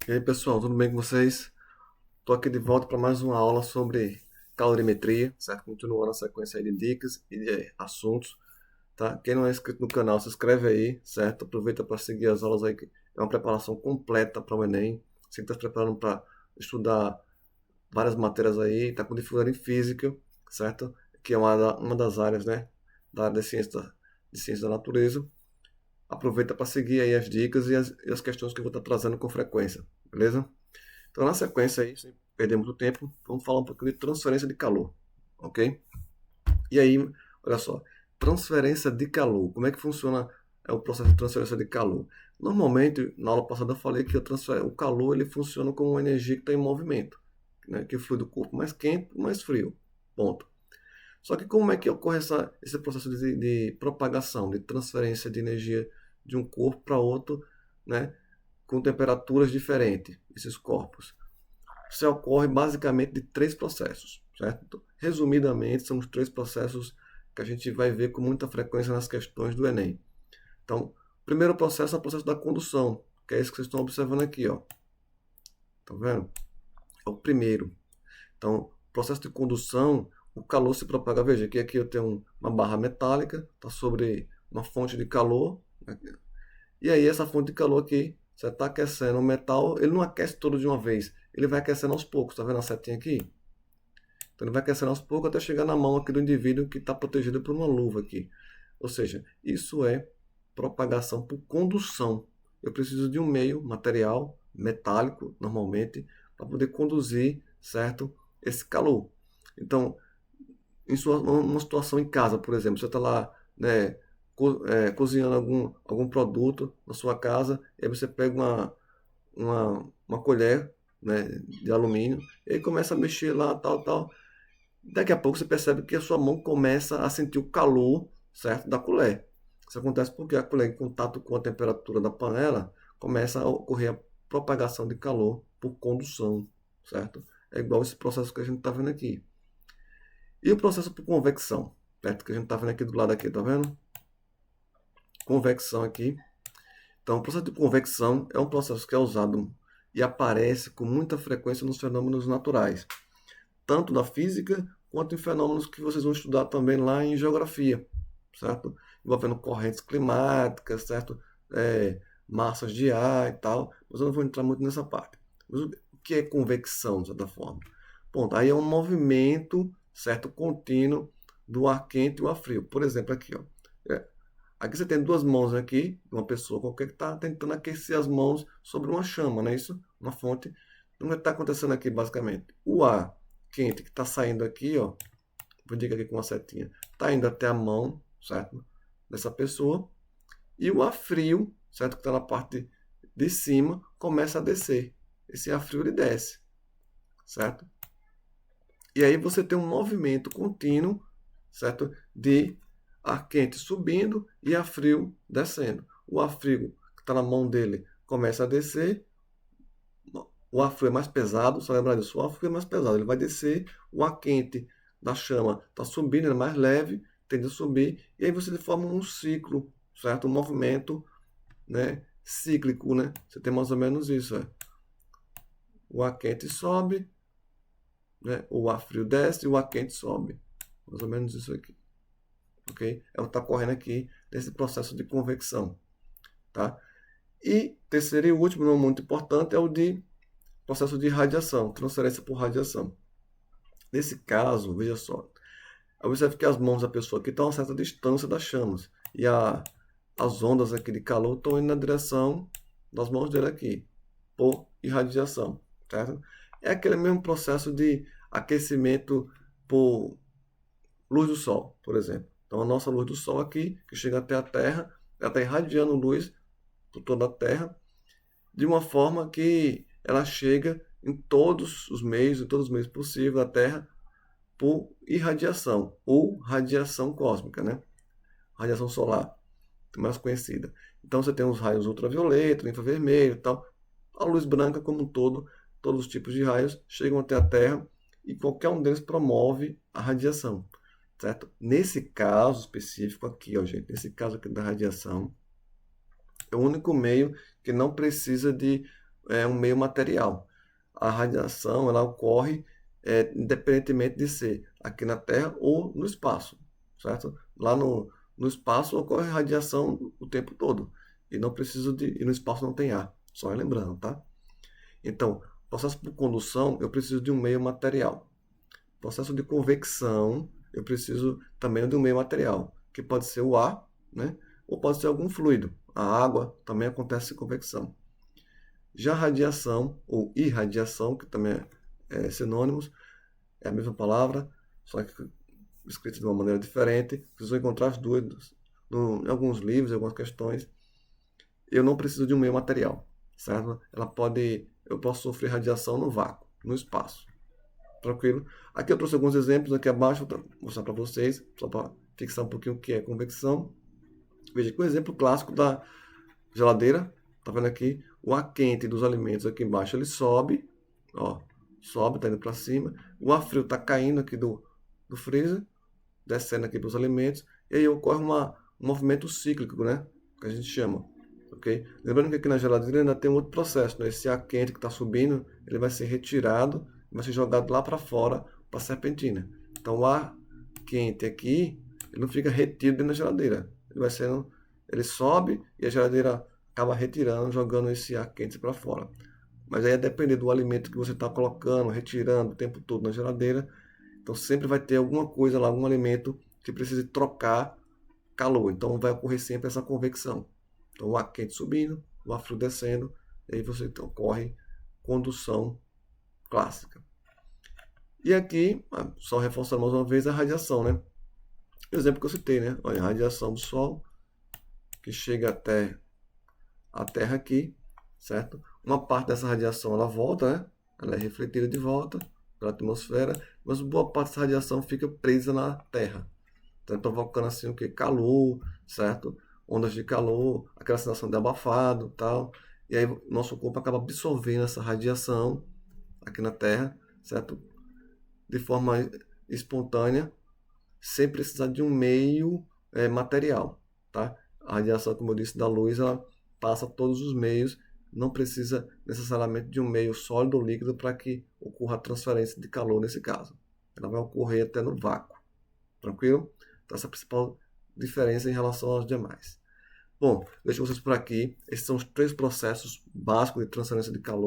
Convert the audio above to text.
E aí, pessoal, tudo bem com vocês? Estou aqui de volta para mais uma aula sobre calorimetria, certo? Continuando a sequência aí de dicas e de assuntos, tá? Quem não é inscrito no canal, se inscreve aí, certo? Aproveita para seguir as aulas aí, que é uma preparação completa para o Enem. Você que está se preparando para estudar várias matérias aí, está com dificuldade em física, certo? Que é uma das áreas, né? Da área de ciência da natureza. Aproveita para seguir aí as dicas e as questões que eu vou estar trazendo com frequência, beleza? Então, na sequência aí, sem perder muito tempo, vamos falar um pouquinho de transferência de calor, ok? E aí, olha só, transferência de calor. Como é que funciona o processo de transferência de calor? Normalmente, na aula passada eu falei que o calor ele funciona como uma energia que está em movimento, né? Que flui do corpo mais quente para mais frio, ponto. Só que como é que ocorre esse processo de propagação, de transferência de energia de um corpo para outro, né? Com temperaturas diferentes, esses corpos? Isso ocorre basicamente de três processos, certo? Então, resumidamente, são os três processos que a gente vai ver com muita frequência nas questões do Enem. Então, o primeiro processo é o processo da condução, que é esse que vocês estão observando aqui, ó. Tá vendo? É o primeiro. Então, processo de condução, o calor se propaga. Veja que aqui eu tenho uma barra metálica, está sobre uma fonte de calor, né? E aí essa fonte de calor aqui, você está aquecendo o metal, ele não aquece todo de uma vez, ele vai aquecendo aos poucos, tá vendo a setinha aqui? Então ele vai aquecendo aos poucos até chegar na mão aqui do indivíduo que está protegido por uma luva aqui. Ou seja, isso é propagação por condução. Eu preciso de um meio material, metálico, normalmente, para poder conduzir, certo, esse calor. Então, uma situação em casa, por exemplo, você está lá, né, cozinhando algum produto na sua casa, e aí você pega uma colher, né, de alumínio, e aí começa a mexer lá, tal, tal. Daqui a pouco você percebe que a sua mão começa a sentir o calor, certo, da colher. Isso acontece porque a colher, em contato com a temperatura da panela, começa a ocorrer a propagação de calor por condução, certo? É igual esse processo que a gente está vendo aqui. E o processo por convecção, certo? Que a gente está vendo aqui do lado aqui, tá vendo? Convecção aqui. Então, o processo de convecção é um processo que é usado e aparece com muita frequência nos fenômenos naturais, tanto da física quanto em fenômenos que vocês vão estudar também lá em geografia, certo? Envolvendo correntes climáticas, certo? Massas de ar e tal, mas eu não vou entrar muito nessa parte. Mas o que é convecção, de certa forma? Ponto. Aí é um movimento, certo, contínuo do ar quente e o ar frio. Por exemplo, aqui, ó. Aqui você tem duas mãos aqui, de uma pessoa qualquer que está tentando aquecer as mãos sobre uma chama, não é isso? Uma fonte. Então, o que está acontecendo aqui, basicamente? O ar quente que está saindo aqui, ó, vou indicar aqui com uma setinha, está indo até a mão, certo? Dessa pessoa. E o ar frio, certo? Que está na parte de cima, começa a descer. Esse ar frio ele desce, certo? E aí você tem um movimento contínuo, certo? De ar quente subindo e ar frio descendo. O ar frio que está na mão dele começa a descer, o ar frio é mais pesado, só lembrar disso, o ar frio é mais pesado, ele vai descer, o ar quente da chama está subindo, ele é mais leve, tende a subir, e aí você forma um ciclo, certo? Um movimento, né, cíclico, né? Você tem mais ou menos isso, é. O ar quente sobe, né? O ar frio desce e o ar quente sobe. Mais ou menos isso aqui, ok? É o que está correndo aqui nesse processo de convecção, tá? E terceiro e último, não muito importante, é o de processo de radiação, transferência por radiação. Nesse caso, veja só, observe que as mãos da pessoa aqui estão a uma certa distância das chamas. E as ondas aqui de calor estão indo na direção das mãos dele aqui, por irradiação, certo? É aquele mesmo processo de aquecimento por luz do sol, por exemplo. Então a nossa luz do sol aqui, que chega até a Terra, ela está irradiando luz por toda a Terra, de uma forma que ela chega em todos os meios possíveis da Terra, por irradiação ou radiação cósmica, né? Radiação solar, mais conhecida. Então você tem os raios ultravioleta, infravermelho e tal. A luz branca como um todo, todos os tipos de raios chegam até a Terra e qualquer um deles promove a radiação, certo? Nesse caso específico aqui, ó, gente, nesse caso aqui da radiação, é o único meio que não precisa de é um meio material. A radiação ela ocorre independentemente de ser aqui na Terra ou no espaço, certo? Lá no espaço ocorre radiação o tempo todo e não preciso e no espaço não tem ar, só lembrando, tá? Então, processo por condução, eu preciso de um meio material. Processo de convecção, eu preciso também de um meio material, que pode ser o ar, né? Ou pode ser algum fluido. A água também acontece convecção. Já radiação ou irradiação, que também é sinônimos, é a mesma palavra, só que escrita de uma maneira diferente. Vocês vão encontrar as duas em alguns livros, em algumas questões. Eu não preciso de um meio material, certo? Eu posso sofrer radiação no vácuo, no espaço. Tranquilo? Aqui eu trouxe alguns exemplos aqui abaixo para mostrar para vocês, só para fixar um pouquinho o que é convecção. Veja que um exemplo clássico da geladeira, tá vendo aqui? O ar quente dos alimentos aqui embaixo, ele sobe, ó, sobe, tá indo para cima. O ar frio tá caindo aqui do freezer, descendo aqui para os alimentos, e aí ocorre um movimento cíclico, né? Que a gente chama, ok? Lembrando que aqui na geladeira ainda tem um outro processo, né? Esse ar quente que está subindo, ele vai ser retirado, vai ser jogado lá para fora, para a serpentina. Então o ar quente aqui, ele não fica retido dentro da geladeira, ele sobe e a geladeira acaba retirando, jogando esse ar quente para fora. Mas aí é depender do alimento que você está colocando, retirando o tempo todo na geladeira. Então sempre vai ter alguma coisa lá, algum alimento que precise trocar calor. Então vai ocorrer sempre essa convecção. Então o ar quente subindo, o ar frio descendo, e aí você ocorre condução clássica. E aqui, só reforçando mais uma vez a radiação, né? O exemplo que eu citei, né? Olha, a radiação do Sol, que chega até a Terra aqui, certo? Uma parte dessa radiação ela volta, né? Ela é refletida de volta pela atmosfera, mas boa parte dessa radiação fica presa na Terra. Então, provocando assim o que? Calor, certo? Ondas de calor, aquela sensação de abafado, tal. E aí nosso corpo acaba absorvendo essa radiação aqui na Terra, certo? De forma espontânea, sem precisar de um meio material, tá? A radiação, como eu disse, da luz, ela passa todos os meios, não precisa necessariamente de um meio sólido ou líquido para que ocorra a transferência de calor nesse caso. Ela vai ocorrer até no vácuo, tranquilo? Então, essa é a principal diferença em relação aos demais. Bom, deixo vocês por aqui. Esses são os 3 processos básicos de transferência de calor.